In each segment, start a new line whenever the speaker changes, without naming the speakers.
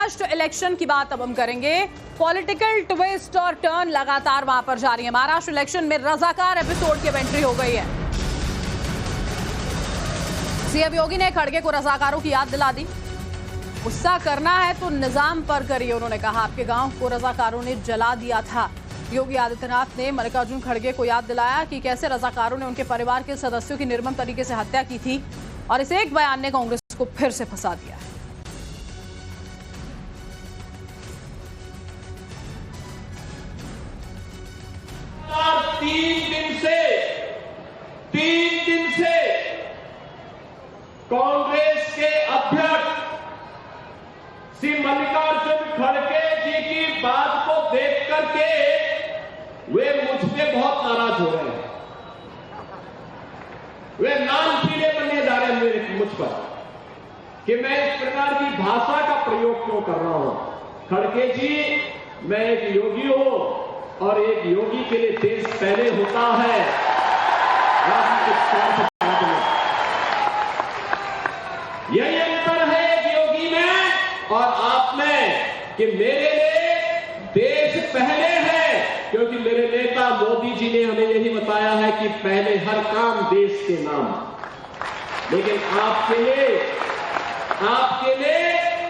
Maharashtra election की बात अब हम करेंगे। पॉलिटिकल ट्विस्ट और टर्न लगातार वहां पर जारी है। महाराष्ट्र इलेक्शन में रजाकार एपिसोड की अब एंट्री हो गई है। सीएम योगी ने खड़गे को रजाकारों की याद दिला दी। गुस्सा करना है तो निजाम पर करिए, उन्होंने कहा। आपके गांव को रजाकारों ने जला दिया था। योगी आदित्यनाथ ने मल्लिकार्जुन खड़गे को याद दिलाया कि कैसे रजाकारों ने उनके परिवार के सदस्यों की निर्मम तरीके से हत्या की थी और इस एक बयान ने कांग्रेस को फिर से फंसा दिया है।
तीन दिन से कांग्रेस के अध्यक्ष श्री मल्लिकार्जुन खड़गे जी की बात को देख करके वे मुझ पे बहुत नाराज हो रहे हैं। वे नाम पीले बनने जा रहे हैं मुझ पर कि मैं इस प्रकार की भाषा का प्रयोग क्यों कर रहा हूं। खड़गे जी, मैं एक योगी हूं और एक योगी के लिए देश पहले होता है। यही अंतर है एक योगी में और आप में कि मेरे लिए देश पहले है, क्योंकि मेरे नेता मोदी जी ने हमें यही बताया है कि पहले हर काम देश के नाम। लेकिन आपके लिए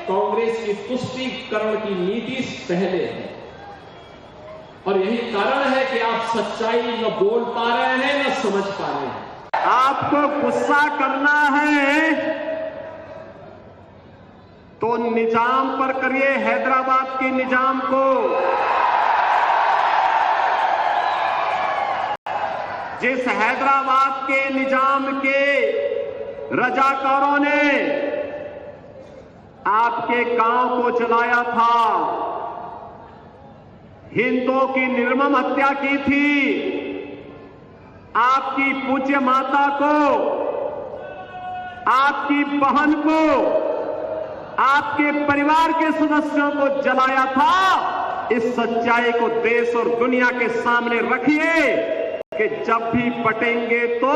कांग्रेस की तुष्टीकरण की नीति पहले है और यही कारण है कि आप सच्चाई न बोल पा रहे हैं न समझ पा रहे हैं।
आपको गुस्सा करना है तो निजाम पर करिए, हैदराबाद के निजाम को। जिस हैदराबाद के निजाम के रजाकारों ने आपके गांव को जलाया था, हिंदुओं की निर्मम हत्या की थी, आपकी पूज्य माता को, आपकी बहन को, आपके परिवार के सदस्यों को जलाया था। इस सच्चाई को देश और दुनिया के सामने रखिए कि जब भी पटेंगे तो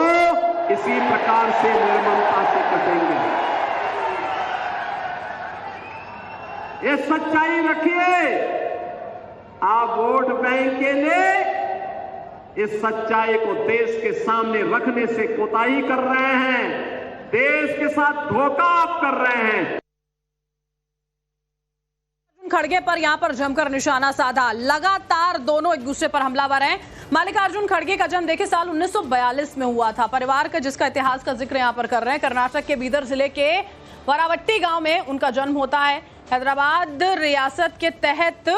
इसी प्रकार से निर्ममता से कटेंगे। ये सच्चाई रखिए। आप वोट बैंक के लिए इस सच्चाई को देश के सामने रखने से कोताही कर रहे हैं, देश के साथ धोखा आप कर रहे हैं।
खड़गे पर यहां पर जमकर निशाना साधा। लगातार दोनों एक दूसरे पर हमलावर हैं। मल्लिकार्जुन खड़गे का जन्म देखिए साल 1942 में हुआ था। परिवार का जिसका इतिहास का जिक्र यहां पर कर रहे हैं, कर्नाटक के बीदर जिले के वरावट्टी गांव में उनका जन्म होता है। हैदराबाद रियासत के तहत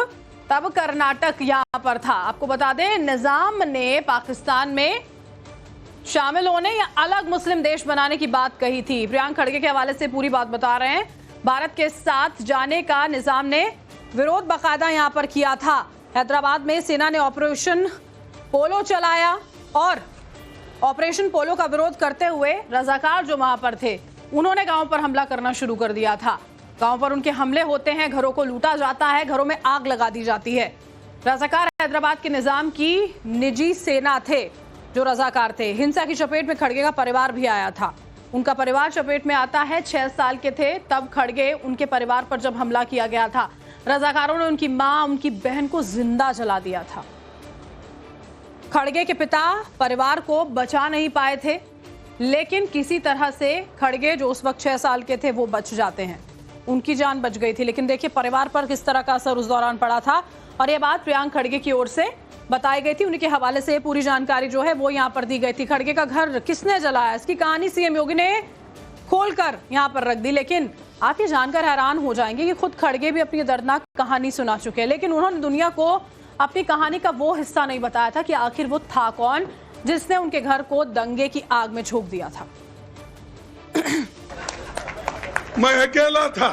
तब कर्नाटक यहां पर था। आपको बता दें, निजाम ने पाकिस्तान में शामिल होने या अलग मुस्लिम देश बनाने की बात कही थी। प्रियांक खड़गे के हवाले से पूरी बात बता रहे हैं। भारत के साथ जाने का निजाम ने विरोध बाकायदा यहां पर किया था। हैदराबाद में सेना ने ऑपरेशन पोलो चलाया और ऑपरेशन पोलो का विरोध करते हुए रजाकार जो वहां पर थे उन्होंने गांव पर हमला करना शुरू कर दिया था। गांव पर उनके हमले होते हैं, घरों को लूटा जाता है, घरों में आग लगा दी जाती है। रजाकार हैदराबाद के निजाम की निजी सेना थे जो रजाकार थे। हिंसा की चपेट में खड़गे का परिवार भी आया था। उनका परिवार चपेट में आता है। 6 साल के थे तब खड़गे उनके परिवार पर जब हमला किया गया था, रजाकारों ने उनकी मां, उनकी बहन को जिंदा जला दिया था। खड़गे के पिता परिवार को बचा नहीं पाए थे, लेकिन किसी तरह से खड़गे जो उस वक्त 6 साल के थे वो बच जाते हैं। उनकी जान बच गई थी, लेकिन देखिए परिवार पर किस तरह का असर उस दौरान पड़ा था। और ये बात प्रियांक खड़गे की ओर से बताई गई थी। उनके हवाले से पूरी जानकारी जो है वो यहाँ पर दी गई थी। खड़गे का घर किसने जलाया, इसकी कहानी सीएम योगी ने खोलकर यहाँ पर रख दी। लेकिन आप ये जानकर हैरान हो जाएंगे कि खुद खड़गे भी अपनी दर्दनाक कहानी सुना चुके हैं, लेकिन उन्होंने दुनिया को अपनी कहानी का वो हिस्सा नहीं बताया था कि आखिर वो था कौन जिसने उनके घर को दंगे की आग में झोंक दिया था।
मैं अकेला था।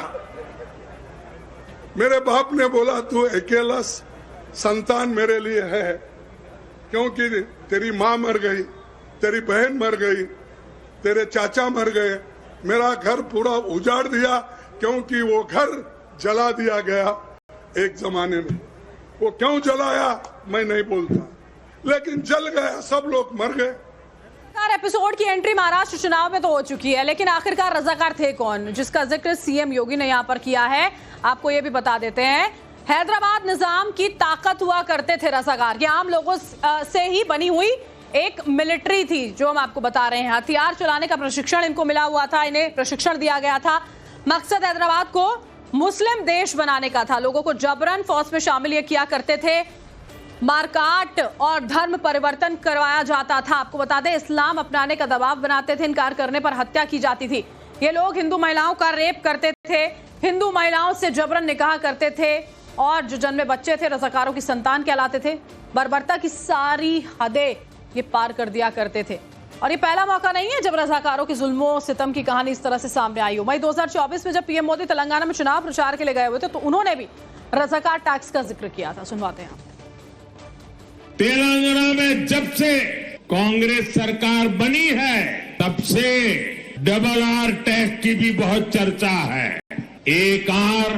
मेरे बाप ने बोला तू अकेला संतान मेरे लिए है, क्योंकि तेरी माँ मर गई, तेरी बहन मर गई, तेरे चाचा मर गए, मेरा घर पूरा उजाड़ दिया, क्योंकि वो घर जला दिया गया एक जमाने में। वो क्यों जलाया मैं नहीं बोलता, लेकिन जल गया, सब लोग मर गए।
बार एपिसोड की एंट्री महाराष्ट्र चुनाव में तो हो चुकी है, लेकिन आखिरकार रजाकार थे कौन, जिसका जिक्र सीएम योगी ने यहां पर किया है। आपको यह भी बता देते हैं, हैदराबाद निजाम की ताकत हुआ करते थे रजाकार। ये आम लोगों से ही बनी हुई एक मिलिट्री थी, जो हम आपको बता रहे हैं। हथियार चलाने का प्रशिक्षण इनको मिला हुआ था, इन्हें प्रशिक्षण दिया गया था। मकसद हैदराबाद को मुस्लिम देश बनाने का था। लोगों को जबरन फौज में शामिल ये किया करते थे। मारकाट और धर्म परिवर्तन करवाया जाता था। आपको बता दें, इस्लाम अपनाने का दबाव बनाते थे, इनकार करने पर हत्या की जाती थी। ये लोग हिंदू महिलाओं का रेप करते थे, हिंदू महिलाओं से जबरन निकाह करते थे, और जो जन्मे बच्चे थे रज़ाकारों की संतान कहलाते थे। बर्बरता की सारी हदें ये पार कर दिया करते थे। और ये पहला मौका नहीं है जब रज़ाकारों के जुल्मों सितम की कहानी इस तरह से सामने आई हो। मई 2024 में जब पीएम मोदी तेलंगाना में चुनाव प्रचार के लिए गए हुए थे, तो उन्होंने भी रज़ाकार टैक्स का जिक्र किया था। सुनवाते हैं।
तेलंगाना में जब से कांग्रेस सरकार बनी है, तब से RRR टैक्स की भी बहुत चर्चा है। एक आर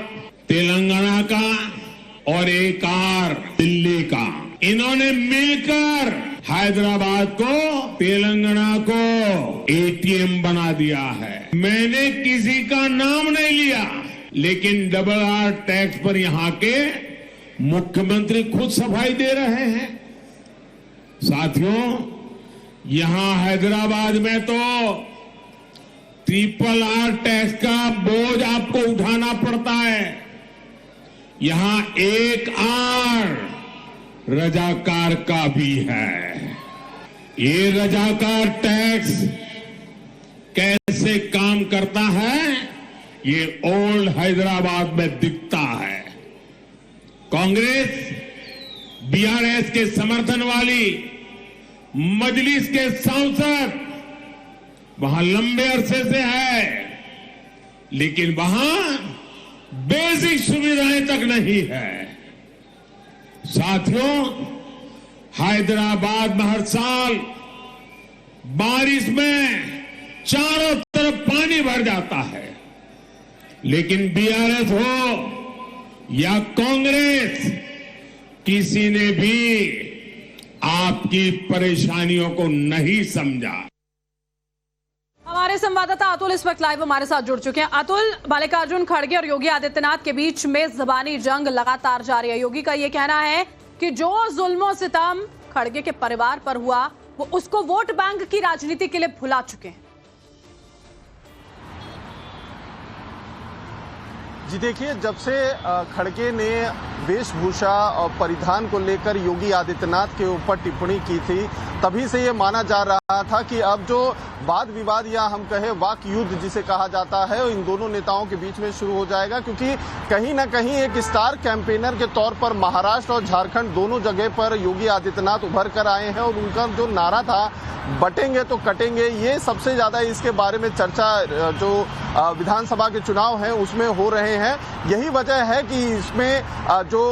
तेलंगाना का और एक आर दिल्ली का, इन्होंने मिलकर हैदराबाद को, तेलंगाना को एटीएम बना दिया है। मैंने किसी का नाम नहीं लिया, लेकिन RRR टैक्स पर यहां के मुख्यमंत्री खुद सफाई दे रहे हैं। साथियों, यहां हैदराबाद में तो RRR टैक्स का बोझ आपको उठाना पड़ता है। यहां एक आर रजाकार का भी है। ये रजाकार टैक्स कैसे काम करता है, ये ओल्ड हैदराबाद में दिखता है। कांग्रेस BRS के समर्थन वाली मजलिस के सांसद वहां लंबे अरसे से है, लेकिन वहां बेसिक सुविधाएं तक नहीं है। साथियों, हैदराबाद में हर साल बारिश में चारों तरफ पानी भर जाता है, लेकिन BRS हो या कांग्रेस, किसी ने भी आपकी परेशानियों को नहीं समझा।
हमारे संवाददाता अतुल इस वक्त लाइव हमारे साथ जुड़ चुके हैं। अतुल, मल्लिकार्जुन खड़गे और योगी आदित्यनाथ के बीच में ज़बानी जंग लगातार जारी है। योगी का यह कहना है कि जो जुल्मों सितम खड़गे के परिवार पर हुआ, वो उसको वोट बैंक की राजनीति के लिए भुला चुके हैं।
जी देखिए, जब से खड़गे ने वेशभूषा और परिधान को लेकर योगी आदित्यनाथ के ऊपर टिप्पणी की थी, तभी से ये माना जा रहा था कि अब जो वाद विवाद या हम कहें वाक युद्ध जिसे कहा जाता है, इन दोनों नेताओं के बीच में शुरू हो जाएगा। क्योंकि कहीं ना कहीं एक स्टार कैंपेनर के तौर पर महाराष्ट्र और झारखंड दोनों जगह पर योगी आदित्यनाथ उभर कर आए हैं, और उनका जो नारा था बटेंगे तो कटेंगे, ये सबसे ज्यादा इसके बारे में चर्चा जो विधानसभा के चुनाव हैं उसमें हो रहे हैं। यही वजह है कि इसमें जो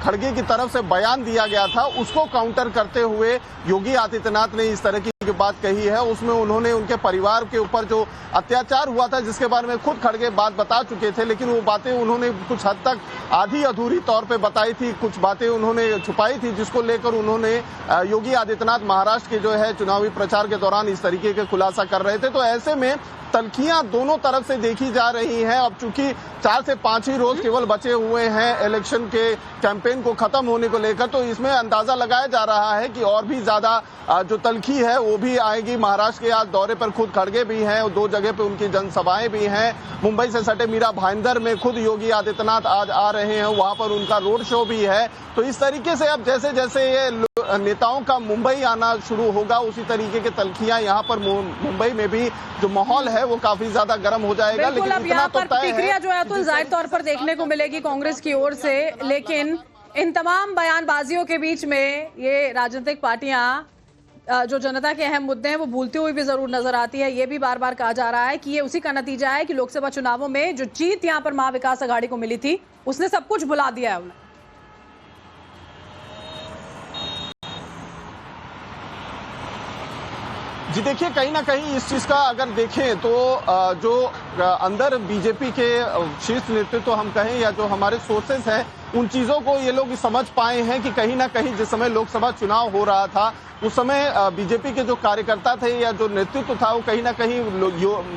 खड़गे की तरफ से बयान दिया गया था, उसको काउंटर करते हुए योगी आदित्यनाथ ने इस तरह की बात कही है। उसमें उन्होंने उनके परिवार के ऊपर जो अत्याचार हुआ था, जिसके बारे में खुद खड़गे बात बता चुके थे, लेकिन वो बातें उन्होंने कुछ हद तक आधी अधूरी तौर पे बताई थी, कुछ बातें उन्होंने छुपाई थी, जिसको लेकर उन्होंने योगी आदित्यनाथ महाराष्ट्र के जो है चुनावी प्रचार के दौरान इस तरीके के खुलासा कर रहे थे। तो ऐसे में तल्खियां दोनों तरफ से देखी जा रही हैं। अब चूंकि 4 से 5 ही रोज केवल बचे हुए हैं इलेक्शन के कैंपेन को खत्म होने को लेकर, तो इसमें अंदाजा लगाया जा रहा है कि और भी ज्यादा जो तल्खी है वो भी आएगी। महाराष्ट्र के आज दौरे पर खुद खड़गे भी हैं और 2 जगह पे उनकी जनसभाएं भी हैं। मुंबई से सटे मीरा भाईंदर में खुद योगी आदित्यनाथ आज आ रहे हैं, वहां पर उनका रोड शो भी है। तो इस तरीके से अब जैसे जैसे ये नेताओं का मुंबई आना शुरू होगा, उसी तरीके के तल्खियां यहाँ पर मुंबई में भी जो माहौल है वो काफी ज्यादा गर्म हो जाएगा।
लेकिन अब यहाँ पर प्रतिक्रिया जो है तो जाहिर तौर पर देखने को मिलेगी कांग्रेस की ओर से, लेकिन इन तमाम बयानबाजियों के बीच में ये राजनीतिक पार्टियां जो जनता के अहम मुद्दे हैं वो भूलती हुई भी जरूर नजर आती है। ये भी बार बार कहा जा रहा है कि ये उसी का नतीजा है कि लोकसभा चुनावों में जो जीत यहाँ पर महाविकास आघाड़ी को मिली थी, उसने सब कुछ भुला दिया है उन्हें।
जी देखिए, कहीं ना कहीं इस चीज का अगर देखें तो जो अंदर बीजेपी के शीर्ष नेतृत्व तो हम कहें या जो हमारे सोर्सेस हैं उन चीजों को ये लोग समझ पाए हैं कि कहीं ना कहीं जिस समय लोकसभा चुनाव हो रहा था उस समय बीजेपी के जो कार्यकर्ता थे या जो नेतृत्व था वो कहीं ना कहीं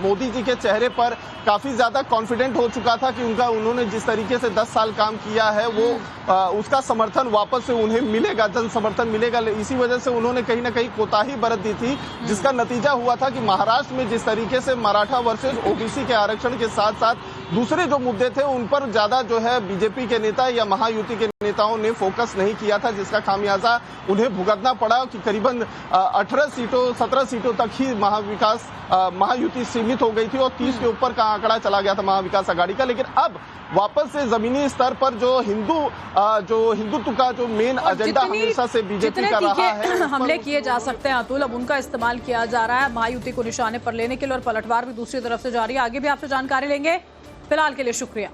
मोदी जी के चेहरे पर काफी ज्यादा कॉन्फिडेंट हो चुका था कि उन्होंने जिस तरीके से 10 साल काम किया है वो उसका समर्थन वापस से उन्हें मिलेगा, जन समर्थन मिलेगा। इसी वजह से उन्होंने कहीं ना कहीं कोताही बरत दी थी, जिसका नतीजा हुआ था कि महाराष्ट्र में जिस तरीके से मराठा वर्सेस ओबीसी के आरक्षण के साथ साथ दूसरे जो मुद्दे थे उन पर ज्यादा जो है बीजेपी के नेता या महायुति के नेताओं ने फोकस नहीं किया था, जिसका खामियाजा उन्हें भुगतना पड़ा कि करीबन 17 सीटों तक ही महायुति सीमित हो गई थी और 30 के ऊपर का आंकड़ा चला गया था महाविकास आघाड़ी का। लेकिन अब वापस से जमीनी स्तर पर जो हिंदुत्व का जो मेन एजेंडा हमेशा से बीजेपी का रहा है,
हमले किए जा सकते हैं अतुल, अब उनका इस्तेमाल किया जा रहा है महायुति को निशाने पर लेने के लिए और पलटवार भी दूसरी तरफ से जारी है। आगे भी आपसे जानकारी लेंगे, फिलहाल के लिए शुक्रिया।